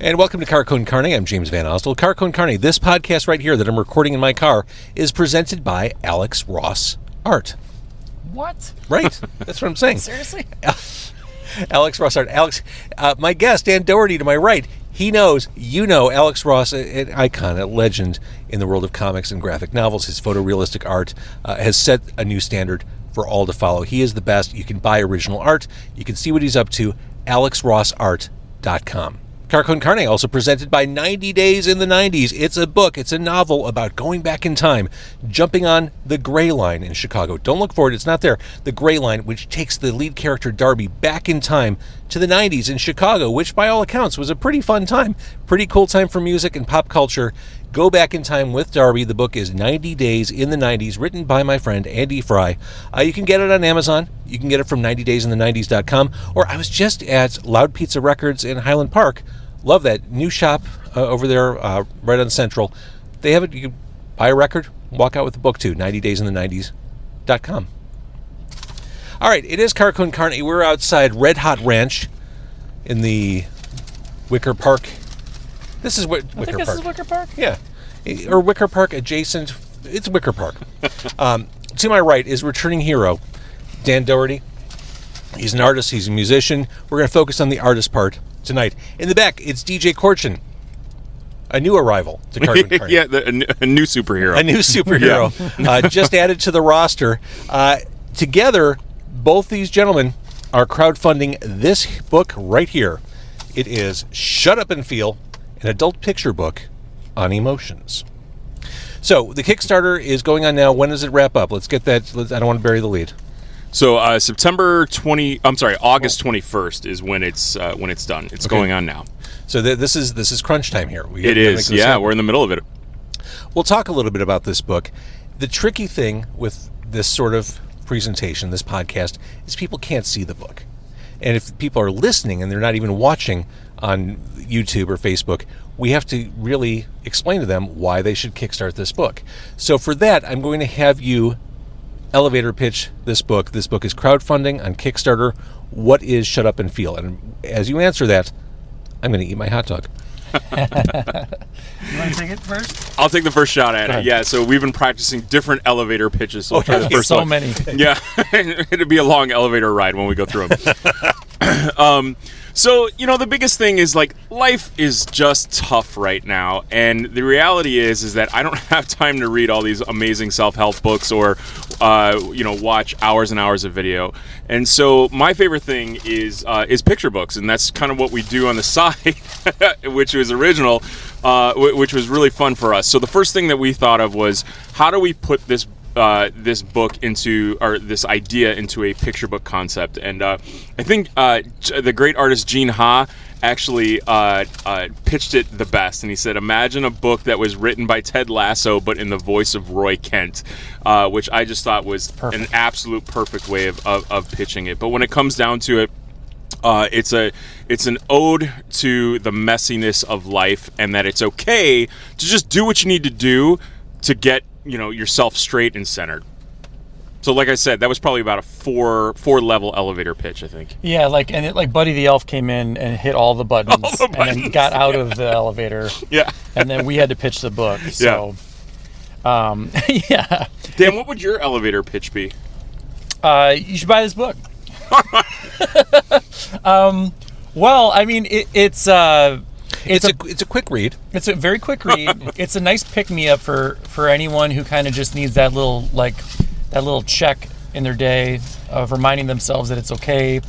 And welcome to Con Carne. I'm James Van Osdell. Con Carne, this podcast right here that I'm recording in my car is presented by Alex Ross Art. What? Right. That's what I'm saying. Seriously? Alex Ross Art. Alex, my guest, Dan Dougherty, to my right, he knows, you know, Alex Ross, an icon, a legend in the world of comics and graphic novels. His photorealistic art has set a new standard for all to follow. He is the best. You can buy original art. You can see what he's up to, alexrossart.com. Con Carne, also presented by 90 Days in the 90s. It's a book, it's a novel about going back in time, jumping on the Gray Line in Chicago. Don't look for it, it's not there. The Gray Line, which takes the lead character Darby back in time to the 90s in Chicago, which by all accounts was a pretty fun time. Pretty cool time for music and pop culture. Go back in time with Darby. The book is 90 Days in the 90s, written by my friend Andy Fry. You can get it on Amazon. You can get it from 90daysinthe90s.com. Or I was just at Loud Pizza Records in Highland Park. Love that new shop over there, right on Central. They have it. You can buy a record, walk out with the book too. 90daysinthe90s.com. All right, it is Con Carne. We're outside Red Hot Ranch in the Wicker Park. This is Wicker Park. This is Wicker Park? Yeah, or Wicker Park adjacent. It's Wicker Park. To my right is returning hero Dan Dougherty. He's an artist. He's a musician. We're going to focus on the artist part tonight. In the back, it's DJ Corchin, a new arrival to Con Carne. Yeah, a new superhero. A new superhero. Just added to the roster. Together, both these gentlemen are crowdfunding this book right here. It is Shut Up and Feel, an adult picture book on emotions. So, the Kickstarter is going on now. When does it wrap up? Let's get that. I don't want to bury the lead. So August 21st is when it's done. It's okay. Going on now. So this is crunch time here. It is. Yeah, we're in the middle of it. We'll talk a little bit about this book. The tricky thing with this sort of presentation, this podcast, is people can't see the book. And if people are listening and they're not even watching on YouTube or Facebook, we have to really explain to them why they should kickstart this book. So for that, I'm going to have you elevator pitch this book. This book is crowdfunding on Kickstarter. What is Shut Up and Feel? And as you answer that, I'm going to eat my hot dog. You want to take it first? I'll take the first shot at it. Yeah, so we've been practicing different elevator pitches. So try the first so one. Many. Yeah, it'll be a long elevator ride when we go through them. So, the biggest thing is, life is just tough right now, and the reality is that I don't have time to read all these amazing self-help books or, watch hours and hours of video. And so my favorite thing is picture books, and that's kind of what we do on the side, which was original, which was really fun for us. So the first thing that we thought of was, how do we put this book into, or this idea into a picture book concept? And I think the great artist Gene Ha actually pitched it the best, and he said, imagine a book that was written by Ted Lasso but in the voice of Roy Kent, which I just thought was an absolute perfect way of pitching it. But when it comes down to it, it's an ode to the messiness of life, and that it's okay to just do what you need to do to get yourself straight and centered. So like I said, that was probably about a four level elevator pitch, I think. Yeah, like Buddy the Elf came in and hit all the buttons, and then got out of the elevator. Yeah. And then we had to pitch the book. So yeah. Dan, what would your elevator pitch be? You should buy this book. Well, I mean, it's a quick read. It's a very quick read. It's a nice pick-me-up for anyone who kind of just needs that little check in their day of reminding themselves that it's okay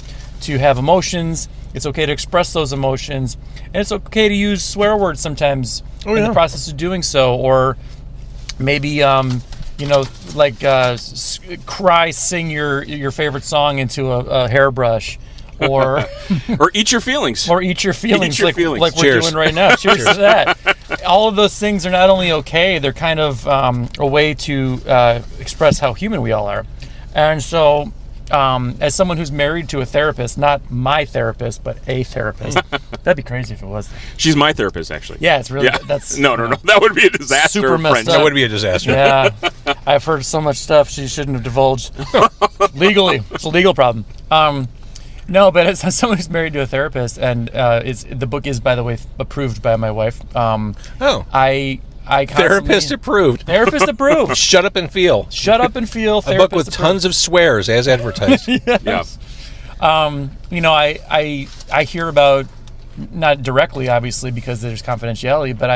to have emotions. It's okay to express those emotions, and it's okay to use swear words sometimes in the process of doing so, or maybe sing your favorite song into a hairbrush. Or eat your feelings. Or eat your feelings, like we're Cheers. doing right now. Cheers to that. All of those things are not only okay, they're kind of a way to express how human we all are. And so, as someone who's married to a therapist, not my therapist, but a therapist, that'd be crazy if it was. She's my therapist, actually. Yeah, it's really, that's... No. That would be a disaster. Super messed up. That would be a disaster. Yeah. I've heard so much stuff she shouldn't have divulged. Legally. It's a legal problem. No, but as someone who's married to a therapist, and the book is, by the way, approved by my wife. I Therapist approved. Therapist approved. Shut up and feel. Shut up and feel. A book with tons of swears, as advertised. Yes. Yeah. I hear about, not directly, obviously, because there's confidentiality, but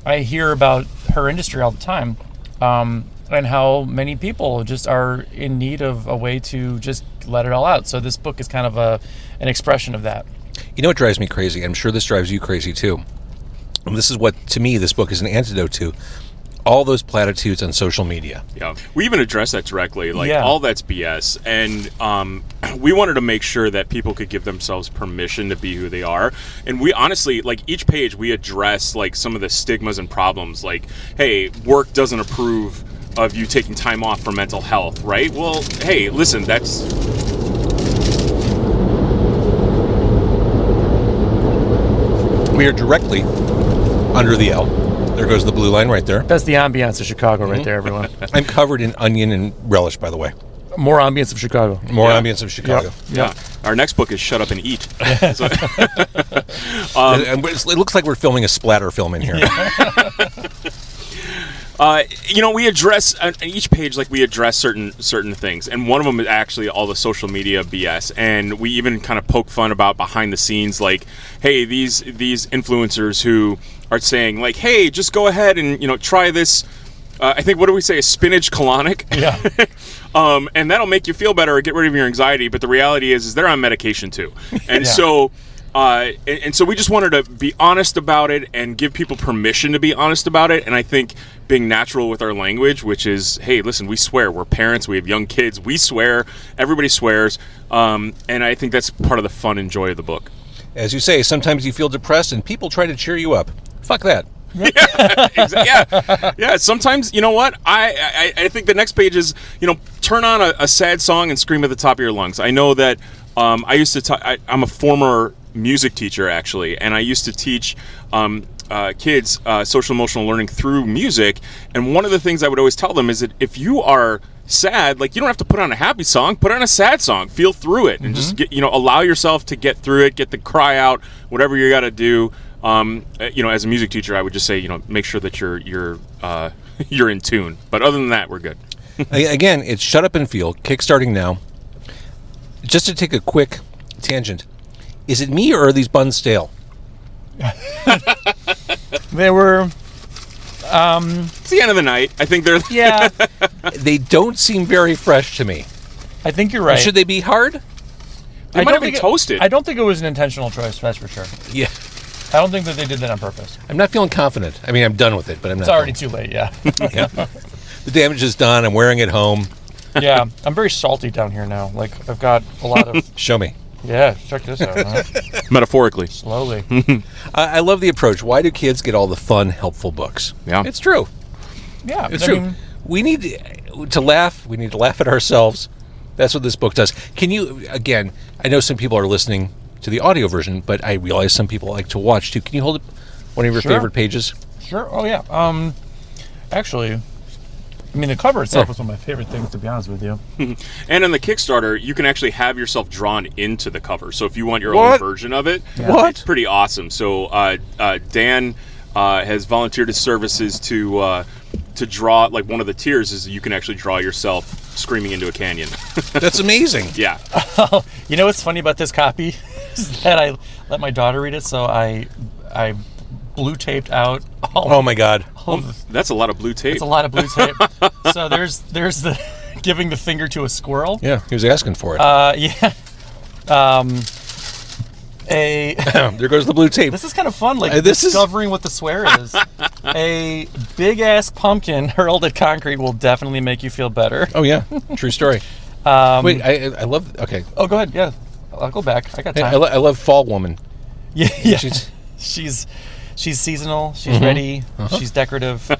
I hear about her industry all the time, and how many people just are in need of a way to just let it all out. So this book is kind of an expression of that. You know what drives me crazy? I'm sure this drives you crazy too. And this is what, to me, this book is an antidote to. All those platitudes on social media. Yeah, we even address that directly. All that's BS. And we wanted to make sure that people could give themselves permission to be who they are. And we honestly, each page, we address, some of the stigmas and problems. Like, hey, work doesn't approve of you taking time off for mental health, right? Well, hey, listen, that's... We are directly under the L. There goes the blue line right there. That's the ambiance of Chicago right there, everyone. I'm covered in onion and relish, by the way. More ambience of Chicago. More ambience of Chicago. Yeah. Our next book is Shut Up and Eat. So, and it looks like we're filming a splatter film in here. We address on each page, we address certain things, and one of them is actually all the social media BS, and we even kind of poke fun about behind the scenes, hey, these influencers who are saying, hey, just go ahead and try this. I think, what do we say, a spinach colonic? Yeah. And that'll make you feel better or get rid of your anxiety. But the reality is they're on medication too, and so. And so we just wanted to be honest about it and give people permission to be honest about it. And I think being natural with our language, which is, hey, listen, we swear. We're parents. We have young kids. We swear. Everybody swears. And I think that's part of the fun and joy of the book. As you say, sometimes you feel depressed and people try to cheer you up. Fuck that. Yeah. Sometimes, you know what? I think the next page is, turn on a sad song and scream at the top of your lungs. I know that I used to. I'm a former music teacher, actually, and I used to teach kids social emotional learning through music. And one of the things I would always tell them is that if you are sad, you don't have to put on a happy song, put on a sad song, feel through it, and just allow yourself to get through it, get the cry out, whatever you got to do. As a music teacher, I would just say, make sure that you're in tune. But other than that, we're good. Again, it's Shut Up and Feel, kickstarting now. Just to take a quick tangent, is it me or are these buns stale? They were... It's the end of the night. I think they're... Yeah. They don't seem very fresh to me. I think you're right. Should they be hard? They might have been toasted. I don't think it was an intentional choice, that's for sure. Yeah. I don't think that they did that on purpose. I'm not feeling confident. I mean, I'm done with it, but I'm not. It's already too late, yeah. Yeah. The damage is done. I'm wearing it home. Yeah. I'm very salty down here now. I've got a lot of... Show me. Yeah, check this out. Huh? Metaphorically. Slowly. I love the approach. Why do kids get all the fun, helpful books? Yeah. It's true. Yeah. It's true. We need to laugh. We need to laugh at ourselves. That's what this book does. Can you, again, I know some people are listening to the audio version, but I realize some people like to watch too. Can you hold up one of your favorite pages? Sure. Oh, yeah. Actually... the cover itself is one of my favorite things, to be honest with you. And on the Kickstarter, you can actually have yourself drawn into the cover. So if you want your own version of it, it's pretty awesome. So Dan has volunteered his services to draw, one of the tiers is you can actually draw yourself screaming into a canyon. That's amazing. Yeah. You know what's funny about this copy is that I let my daughter read it, so I blue taped out all. Oh my God. That's a lot of blue tape. It's a lot of blue tape. So there's the giving the finger to a squirrel. Yeah, he was asking for it. Yeah. There goes the blue tape. This is kind of fun, discovering what the swear is. A big ass pumpkin hurled at concrete will definitely make you feel better. Oh yeah, true story. Wait, I love. Okay. Oh, go ahead. Yeah, I'll go back. I got time. I love Fall Woman. Yeah. She's seasonal. She's ready. She's decorative.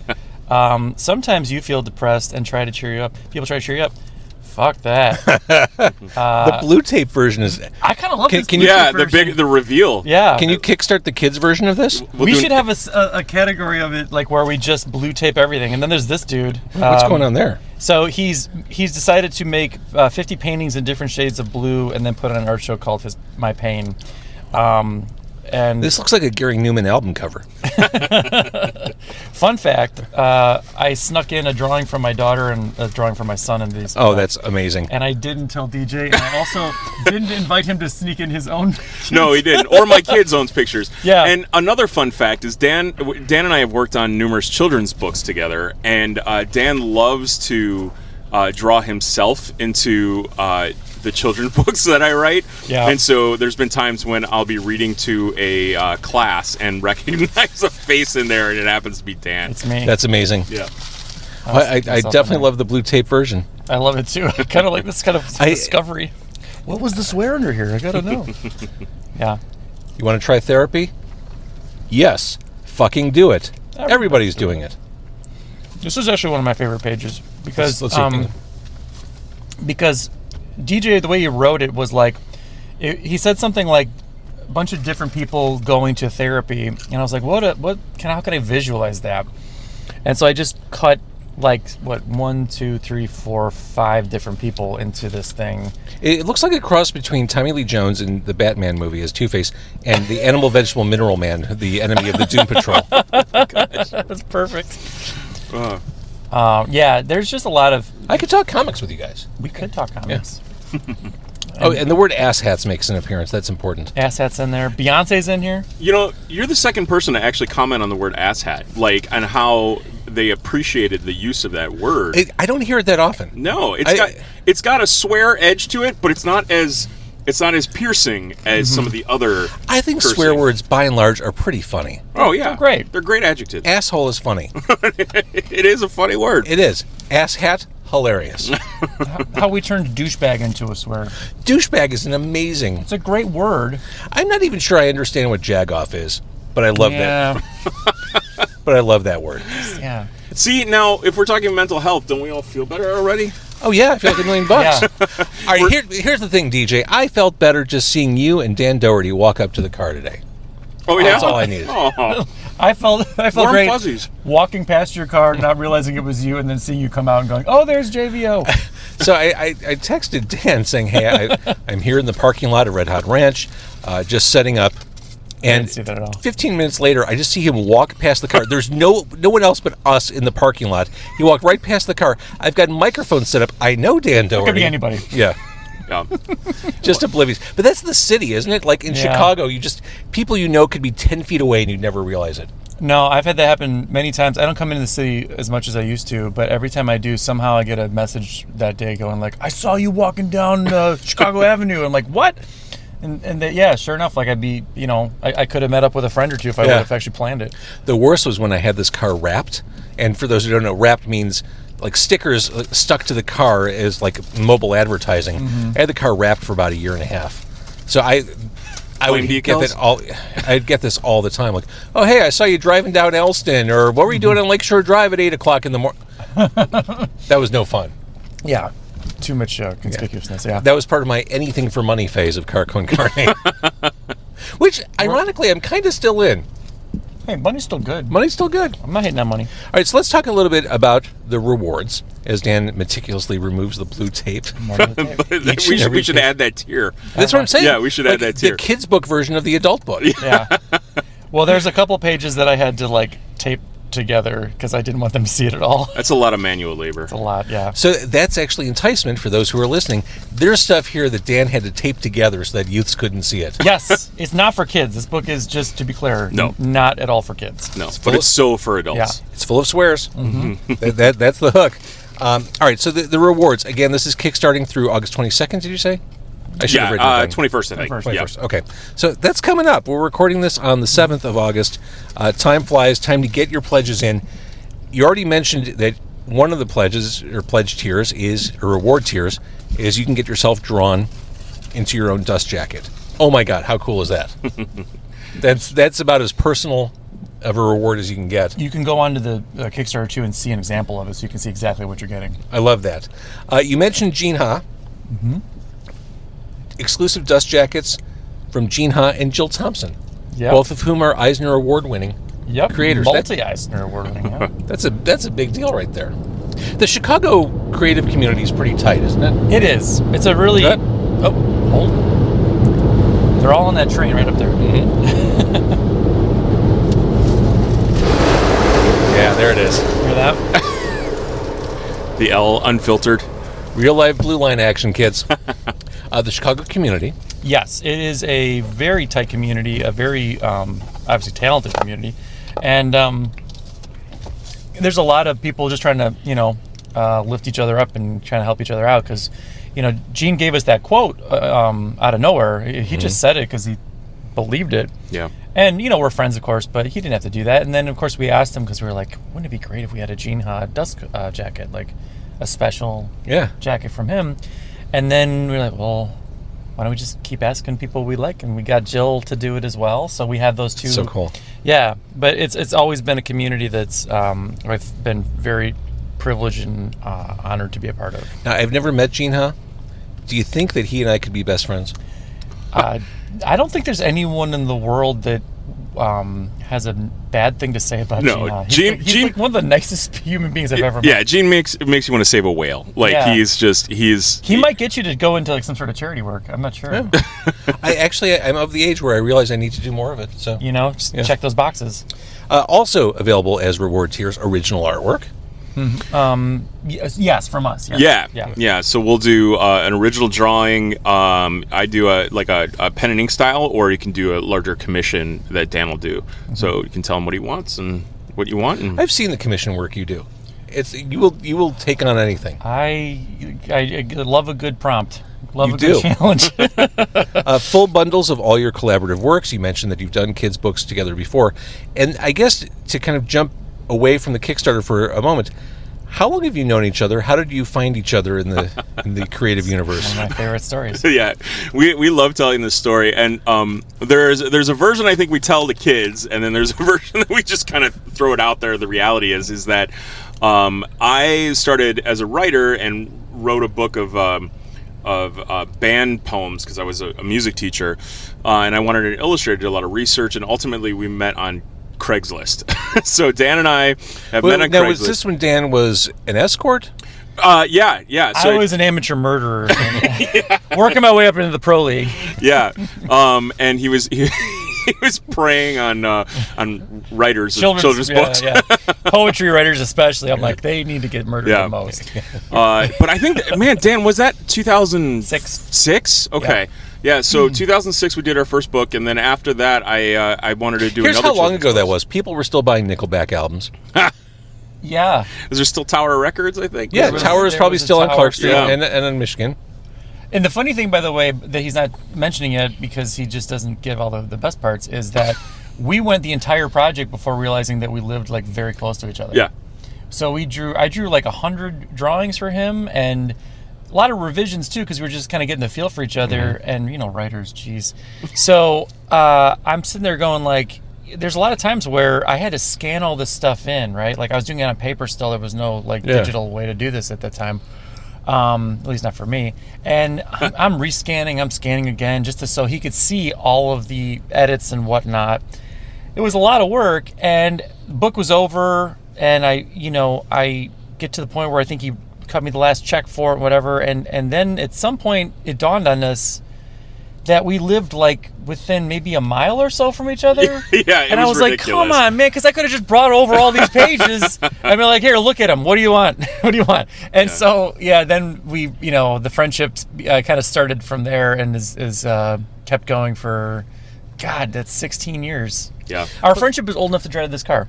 Sometimes you feel depressed and try to cheer you up. People try to cheer you up. Fuck that. The blue tape version is. I kind of love this. Can you- Yeah, version. the reveal. Yeah. Can you kickstart the kids version of this? We'll We do should have a category of it like where we just blue tape everything, and then there's this dude. What's going on there? So he's decided to make 50 paintings in different shades of blue, and then put on an art show called My Pain. And This looks like a Gary Newman album cover. fun fact, I snuck in a drawing from my daughter and a drawing from my son in these. Oh, that's amazing. And I didn't tell DJ, and I also didn't invite him to sneak in his own. No, he didn't. Or my kids owns pictures. Yeah. And another fun fact is Dan and I have worked on numerous children's books together, and Dan loves to draw himself into the children's books that I write. Yeah. And so there's been times when I'll be reading to a class and recognize a face in there, and it happens to be Dan. It's me. That's amazing. Yeah. I definitely love the blue tape version. I love it too. I kind of like this kind of I- discovery. What was the swear under here? I gotta know. Yeah. You want to try therapy? Yes. Fucking do it. Everybody's doing it. This is actually one of my favorite pages because Let's see. because DJ, the way he wrote it was like he said something like a bunch of different people going to therapy, and I was like, how can I visualize that? And so I just cut like 1, 2, 3, 4, 5 different people into this thing. It looks like a cross between Tommy Lee Jones in the Batman movie as Two-Face and the Animal Vegetable Mineral Man, the enemy of the Doom Patrol. That's perfect. Yeah, there's just a lot of. I could talk comics with you guys. We could talk comics. Oh, and the word asshats makes an appearance. That's important. Asshat's in there. Beyonce's in here. You know, you're the second person to actually comment on the word asshat, like, and how they appreciated the use of that word. I don't hear it that often. No, it's got a swear edge to it, but it's not as piercing as some of the other. I think cursing. swear words, by and large, are pretty funny. Oh yeah, They're great. They're great adjectives. Asshole is funny. It is a funny word. It is. Asshat, hilarious. How we turned douchebag into a swear. Douchebag is an amazing. It's a great word. I'm not even sure I understand what jagoff is, but I love that. But I love that word. Yeah. See, now if we're talking mental health, don't we all feel better already? Oh yeah, I feel like $1 million. Yeah. All right, here's the thing, DJ. I felt better just seeing you and Dan Dougherty walk up to the car today. Oh yeah, That's all I needed. Oh, I felt warm great fuzzies. walking past your car, not realizing it was you, and then seeing you come out and going, "Oh, there's JVO." So I texted Dan saying, "Hey, I'm here in the parking lot of Red Hot Ranch, just setting up." And didn't see that at all. 15 minutes later, I just see him walk past the car. There's no one else but us in the parking lot. He walked right past the car. I've got microphones set up. I know Dan Dougherty. Could be anybody. Yeah. Yeah. Just oblivious. But that's the city, isn't it? Like in Yeah. Chicago, people you know could be 10 feet away and you'd never realize it. No, I've had that happen many times. I don't come into the city as much as I used to, but every time I do, somehow I get a message that day going like, "I saw you walking down Chicago Avenue." I'm like, "What?" And yeah, sure enough, like I'd be, I could have met up with a friend or two if I would have actually planned it. The worst was when I had this car wrapped. And for those who don't know, wrapped means like stickers stuck to the car as like mobile advertising. Mm-hmm. I had the car wrapped for about 1.5 years. So I would get decals? that all. I'd get this all the time. Like, oh hey, I saw you driving down Elston, or what were you doing on Lakeshore Drive at 8:00 in the morning? That was no fun. Yeah, too much conspicuousness. Yeah, That was part of my anything for money phase of Con Carne. Which, ironically, I'm kind of still in. hey, money's still good. Money's still good. I'm not hating on money. All right, so let's talk a little bit about the rewards as Dan meticulously removes the blue tape. we should add that tier. That's what I'm saying. Yeah, we should add that tier. The kids' book version of the adult book. Yeah. Well, there's a couple pages that I had to like tape together because I didn't want them to see it at all. That's a lot of manual labor. It's a lot, yeah. So that's actually enticement for those who are listening. There's stuff here that Dan had to tape together so that youths couldn't see it. Yes, it's not for kids. This book is, just to be clear, No. not at all for kids. No, but it's so for adults. Yeah. It's full of swears. That's the hook. All right, so the rewards. Again, this is kickstarting through August 22nd, did you say? I should have written it down. 21st, I think. 21st. Yeah. 21st. Okay. So that's coming up. We're recording this on the 7th of August. Time flies. Time to get your pledges in. You already mentioned that one of the pledges or pledge tiers or reward tiers is you can get yourself drawn into your own dust jacket. Oh my God, how cool is that? That's about as personal of a reward as you can get. You can go onto the Kickstarter too and see an example of it, so you can see exactly what you're getting. I love that. You mentioned Gene Ha. Mm-hmm. Exclusive dust jackets from Gene Ha and Jill Thompson, Yep. both of whom are Eisner Award-winning creators. Multi-Eisner Award-winning. Yeah. That's a big deal right there. The Chicago creative community is pretty tight, isn't it? It is. It's a really... Good. Oh, hold. They're all on that train right up there. Mm-hmm. Yeah, there it is. Hear that? The L unfiltered. Real life blue line action, kids. The Chicago community. Yes, it is a very tight community, a very obviously talented community, and there's a lot of people just trying to lift each other up and trying to help each other out because Gene gave us that quote out of nowhere. He just said it because he believed it. Yeah. And we're friends, of course, but he didn't have to do that. And then of course we asked him because we were like, wouldn't it be great if we had a Gene Ha dust jacket, like a special jacket from him? And then we were like, well, why don't we just keep asking people we like? And we got Jill to do it as well. So we have those two. So cool. Yeah, but it's always been a community that's I've been very privileged and honored to be a part of. Now, I've never met Gene Ha. Do you think that he and I could be best friends? I don't think there's anyone in the world that has a bad thing to say about Gene Ha. He's like one of the nicest human beings I've ever met. Yeah, Gene makes you want to save a whale. Like he might get you to go into like some sort of charity work. I'm not sure. Yeah. I'm of the age where I realize I need to do more of it. So just check those boxes. Also available as reward tiers, original artwork. Mm-hmm. Yes, from us. Yes. Yeah. So we'll do an original drawing. I do a pen and ink style, or you can do a larger commission that Dan will do. Mm-hmm. So you can tell him what he wants and what you want. And I've seen the commission work you do. You will take on anything. I love a good prompt. Love you a good challenge. Full bundles of all your collaborative works. You mentioned that you've done kids' books together before, and I guess to kind of jump away from the Kickstarter for a moment, how long have you known each other? How did you find each other in the creative universe? One of my favorite stories. Yeah, we love telling this story, and there's a version I think we tell the kids, and then there's a version that we just kind of throw it out there. The reality is that I started as a writer and wrote a book of band poems because I was a music teacher, and I wanted to illustrate. Did a lot of research, and ultimately we met on Craigslist. So Dan and I have met on Craigslist. Was this when Dan was an escort? Yeah. So I was an amateur murderer, working my way up into the pro league. Yeah, and he was preying on writers of children's books. Yeah. Poetry writers especially. I'm like, they need to get murdered the most. But I think, Dan, was that 2006? Okay. Yeah, so 2006 we did our first book, and then after that I wanted to do Here's another. Here's how long ago that was. People were still buying Nickelback albums. Yeah. Is there still Tower Records, I think? Yeah, Tower is probably still on Clark Street and in Michigan. And the funny thing, by the way, that he's not mentioning yet because he just doesn't give all the best parts is that we went the entire project before realizing that we lived like very close to each other. Yeah. So I drew like 100 drawings for him and a lot of revisions too because we were just kind of getting the feel for each other and writers, geez. So I'm sitting there going like, there's a lot of times where I had to scan all this stuff in, right? Like I was doing it on paper still. There was no digital way to do this at that time. At least not for me. And I'm rescanning, I'm scanning again just so he could see all of the edits and whatnot. It was a lot of work, and the book was over, and I get to the point where I think he cut me the last check for it, whatever, and then at some point it dawned on us that we lived like within maybe a mile or so from each other. Yeah, and I was ridiculous. like, come on, man, because I could have just brought over all these pages. I'd be like, here, look at them. What do you want? What do you want? And so, then we, the friendships kind of started from there and is kept going for, God, that's 16 years. Yeah. Our friendship is old enough to drive this car.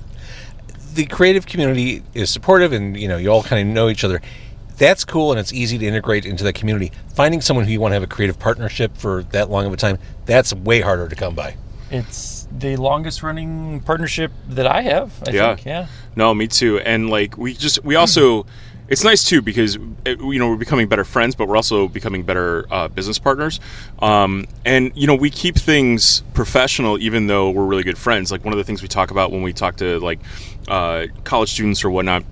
The creative community is supportive and, you all kind of know each other. That's cool, and it's easy to integrate into that community. Finding someone who you want to have a creative partnership for that long of a time, that's way harder to come by. It's the longest running partnership that I have, I think. Yeah. No, me too. And like we also it's nice too because we're becoming better friends, but we're also becoming better business partners. And we keep things professional, even though we're really good friends. Like one of the things we talk about when we talk to like college students or whatnot.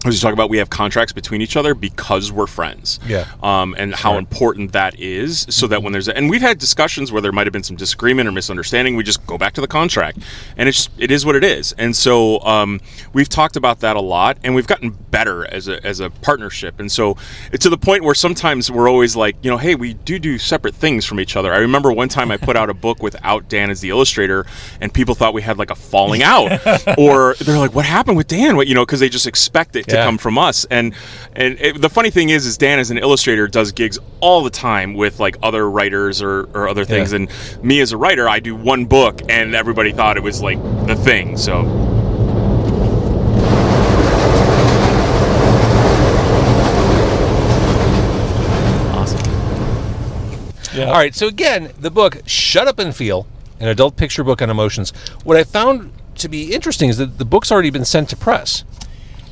As we talk about, we have contracts between each other because we're friends. Yeah. And how important that is, so that when there's and we've had discussions where there might have been some disagreement or misunderstanding, we just go back to the contract, and it is what it is. And so we've talked about that a lot, and we've gotten better as a partnership. And so it's to the point where sometimes we're always like, hey, we do separate things from each other. I remember one time I put out a book without Dan as the illustrator, and people thought we had like a falling out, or they're like, "What happened with Dan?" Because they just expect it to come from us. And the funny thing is Dan as an illustrator does gigs all the time with like other writers or other things, and me as a writer, I do one book, and everybody thought it was like the thing. So awesome. All right, so again, the book Shut Up and Feel, an adult picture book on emotions. What I found to be interesting is that the book's already been sent to press.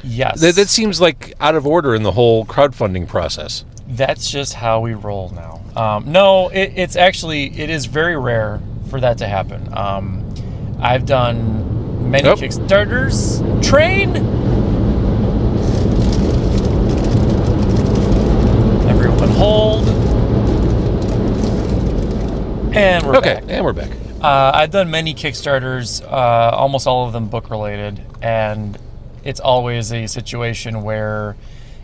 Yes. That seems like out of order in the whole crowdfunding process. That's just how we roll now. No, it is very rare for that to happen. I've done many Kickstarters. Train! Everyone hold. And we're back. And we're back. I've done many Kickstarters, almost all of them book related, and it's always a situation where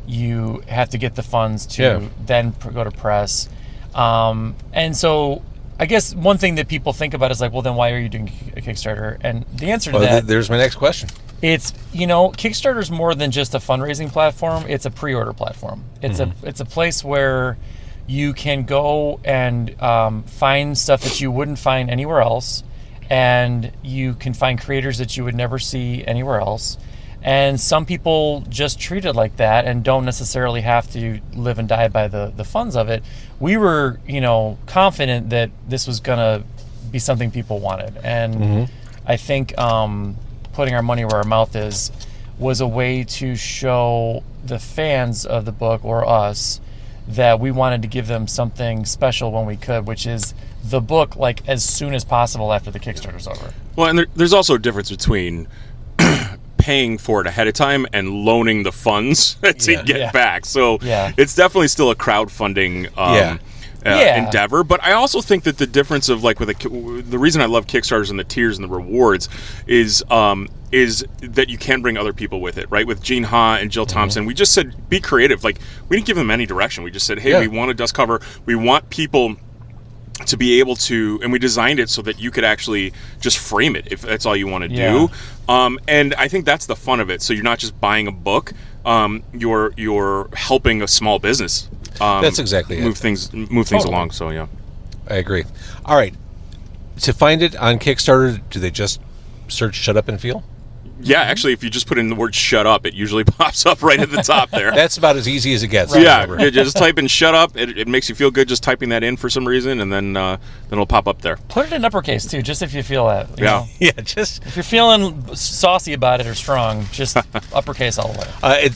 you have to get the funds to then go to press. And so I guess one thing that people think about is like, well, then why are you doing a Kickstarter? And the answer to that... There's my next question. It's, Kickstarter's more than just a fundraising platform. It's a pre-order platform. It's a place where you can go and find stuff that you wouldn't find anywhere else. And you can find creators that you would never see anywhere else. And some people just treat it like that and don't necessarily have to live and die by the funds of it. We were, confident that this was going to be something people wanted. And I think putting our money where our mouth is was a way to show the fans of the book, or us, that we wanted to give them something special when we could, which is the book like as soon as possible after the Kickstarter's over. Well, and there's also a difference between paying for it ahead of time and loaning the funds to get back. So it's definitely still a crowdfunding endeavor. But I also think that the difference of like the reason I love Kickstarters and the tiers and the rewards is that you can bring other people with it, right? With Gene Ha and Jill Thompson, we just said be creative. Like we didn't give them any direction. We just said, hey, we want a dust cover. We want people to be able to, and we designed it so that you could actually just frame it if that's all you want to do. And I think that's the fun of it. So you're not just buying a book, you're helping a small business. That's exactly move things along. So I agree. All right, to find it on Kickstarter, do they just search "Shut Up and Feel"? Yeah, actually, if you just put in the word "shut up," it usually pops up right at the top there. That's about as easy as it gets. Right. Yeah, you just type in "shut up." It makes you feel good just typing that in for some reason, and then it'll pop up there. Put it in uppercase too, just if you feel that. You know? Yeah. Just if you're feeling saucy about it or strong, just uppercase all the way.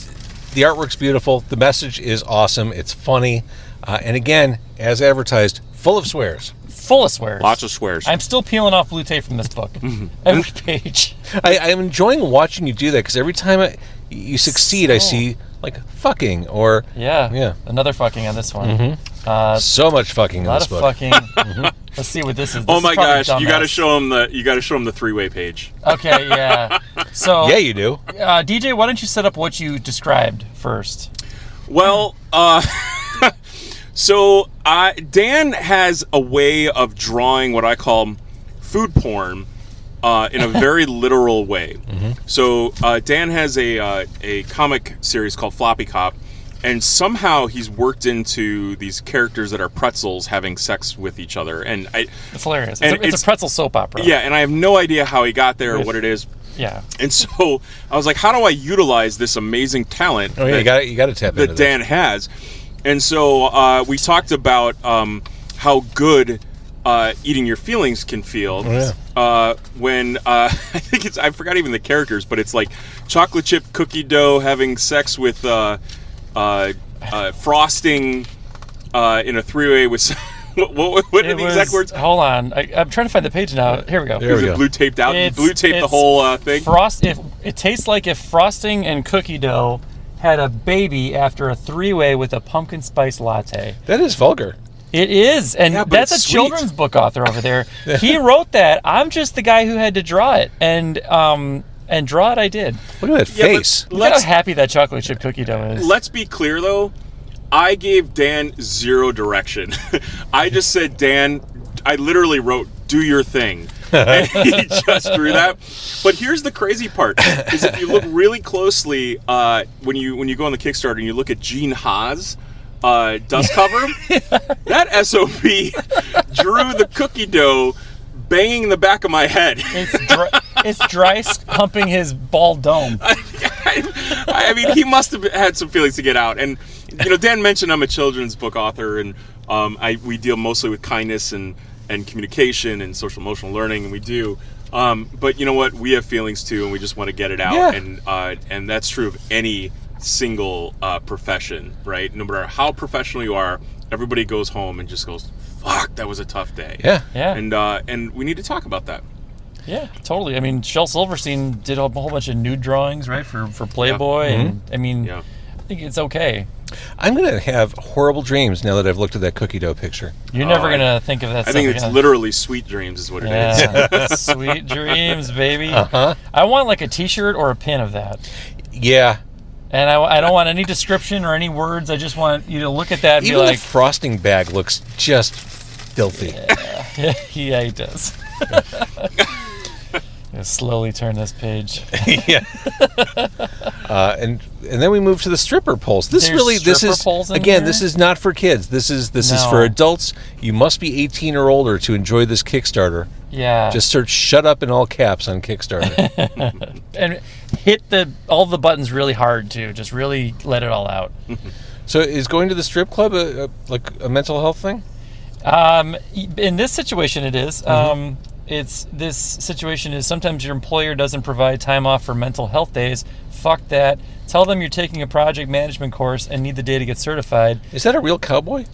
The artwork's beautiful. The message is awesome. It's funny, and again, as advertised, full of swears. Full of swears. Lots of swears. I'm still peeling off blue tape from this book. Every page. I'm enjoying watching you do that because every time you succeed, I see like fucking or another fucking on this one. So much fucking in this book. A lot of fucking. Let's see what this is. Oh my gosh! You got to show them the three-way page. Okay, yeah. So yeah, you do. DJ, why don't you set up what you described first? Well, so Dan has a way of drawing what I call food porn in a very literal way. So Dan has a comic series called Floppy Cop, and somehow he's worked into these characters that are pretzels having sex with each other, and it's hilarious. It's a pretzel soap opera. Yeah, and I have no idea how he got there or what it is. Yeah. And so I was like, how do I utilize this amazing talent? Oh yeah, you got to tap into that Dan has. And so we talked about how good eating your feelings can feel. When I think I forgot even the characters, but it's like chocolate chip cookie dough having sex with frosting in a three-way with. What are the exact words? Hold on, I'm trying to find the page now. Here we go. There we Is go. it blue taped out? It's- Blue taped the it's whole thing. If it tastes like if frosting and cookie dough had a baby after a three-way with a pumpkin spice latte. That is vulgar. It is, and Yeah, but that's a it's sweet. children's book author over there. He wrote that. I'm just the guy who had to draw it, and draw it I did. Look at that Yeah, but face. Look at how happy that chocolate chip cookie dough is. Let's be clear, though. I gave Dan zero direction. I just said, Dan, I literally wrote, do your thing. And he just drew that. But here's the crazy part, is if you look really closely, when you go on the Kickstarter and you look at Gene Haas' dust cover, that SOB drew the cookie dough banging the back of my head. It's dry humping his bald dome. I mean, he must have had some feelings to get out. And, Dan mentioned I'm a children's book author, and we deal mostly with kindness and communication and social emotional learning, and we do. But you know what? We have feelings too, and we just want to get it out. Yeah. And that's true of any single profession, right? No matter how professional you are, everybody goes home and just goes, "Fuck, that was a tough day." Yeah. And we need to talk about that. Yeah, totally. I mean, Shel Silverstein did a whole bunch of nude drawings, right, for Playboy, and I mean, Yeah. I think it's okay. I'm going to have horrible dreams now that I've looked at that cookie dough picture. You're never gonna think of that. I stuff think it's again. literally sweet dreams, is what it is. Yeah, sweet dreams, baby. I want like a T-shirt or a pin of that, Yeah. and I don't want any description or any words. I just want you to look at that and Even be like, the frosting bag looks just filthy. yeah, he does. Gonna slowly turn this page. Yeah. And then we move to the stripper poles. This There's stripper is poles in again. here? This is not for kids. This is No. for adults. You must be 18 or older to enjoy this Kickstarter. Yeah. Just search "shut up" in all caps on Kickstarter. and hit all the buttons really hard too. Just really let it all out. So, is going to the strip club like a mental health thing? In this situation, it is. This situation is sometimes your employer doesn't provide time off for mental health days. Fuck that. Tell them you're taking a project management course and need the day to get certified. Is that a real cowboy?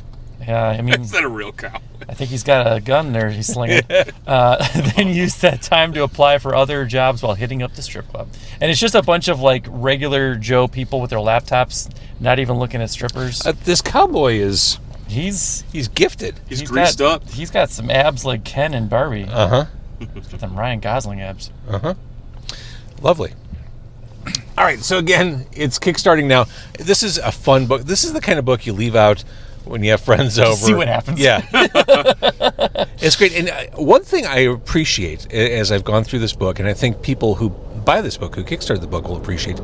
Yeah, I mean, Is that a real cow? I think he's got a gun there he's slinging. Then use that time to apply for other jobs while hitting up the strip club. And it's just a bunch of like regular Joe people with their laptops, not even looking at strippers. This cowboy is He's gifted. He's greased up. He's got some abs like Ken and Barbie. Uh-huh. He's got them Ryan Gosling abs. Lovely. All right, so again, it's Kickstarting now. This is a fun book. This is the kind of book you leave out when you have friends over. See what happens. Yeah. It's great. And one thing I appreciate as I've gone through this book, and I think people who buy this book, who Kickstarted the book, will appreciate,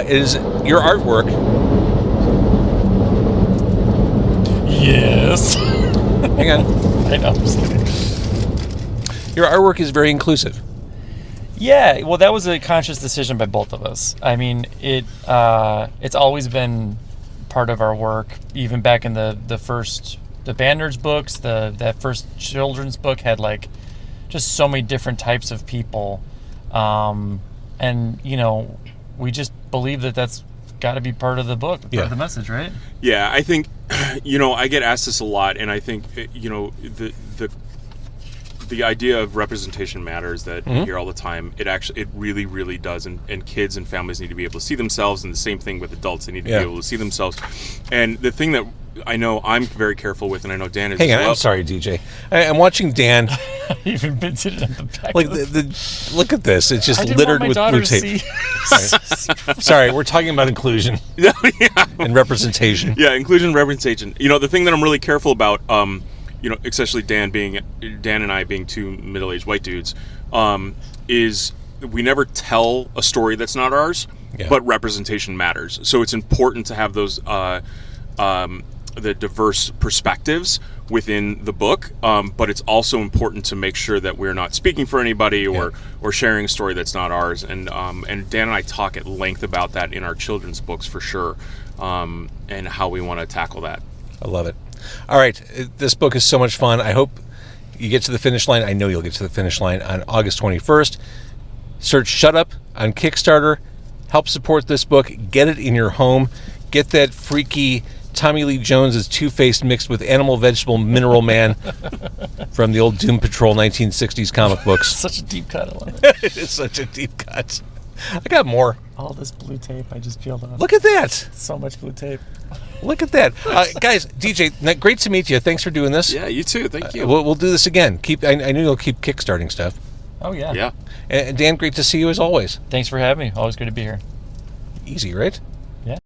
is your artwork. Yes. Hang on. I know. I'm just kidding. Your artwork is very inclusive. Yeah, well, that was a conscious decision by both of us. I mean, it's always been part of our work, even back in the Band Nerds books. That first children's book had like just so many different types of people, and we just believe that that's got to be part of the book, part of the message, right? Yeah, I think, I get asked this a lot, and I think, the idea of representation matters that you hear all the time. It really, really does, and kids and families need to be able to see themselves, and the same thing with adults. They need to be able to see themselves. And the thing that I know I'm very careful with, and I know Dan is Hang as on, well. I'm sorry, DJ. I'm watching Dan. Even pinted it in the back. Like of look at this. It's just I didn't littered want my with daughter blue to tape. see. Sorry, we're talking about inclusion and representation. Yeah, inclusion and representation. The thing that I'm really careful about, especially Dan and I being two middle-aged white dudes, is we never tell a story that's not ours, but representation matters. So it's important to have those the diverse perspectives within the book, but it's also important to make sure that we're not speaking for anybody or sharing a story that's not ours. And Dan and I talk at length about that in our children's books for sure, and how we want to tackle that. I love it. All right, this book is so much fun. I hope you get to the finish line. I know you'll get to the finish line on August 21st. Search "Shut Up" on Kickstarter. Help support this book. Get it in your home. Get that freaky Tommy Lee Jones's Two-Face mixed with Animal Vegetable Mineral Man from the old Doom Patrol 1960s comic books. Such a deep cut. I love it. It is such a deep cut. I got more. All this blue tape I just peeled off. Look at that. So much blue tape. Look at that. Guys, DJ, great to meet you. Thanks for doing this. Yeah, you too. Thank you. We'll do this again. I know you'll keep kickstarting stuff. Oh, yeah. Yeah. And Dan, great to see you as always. Thanks for having me. Always good to be here. Easy, right?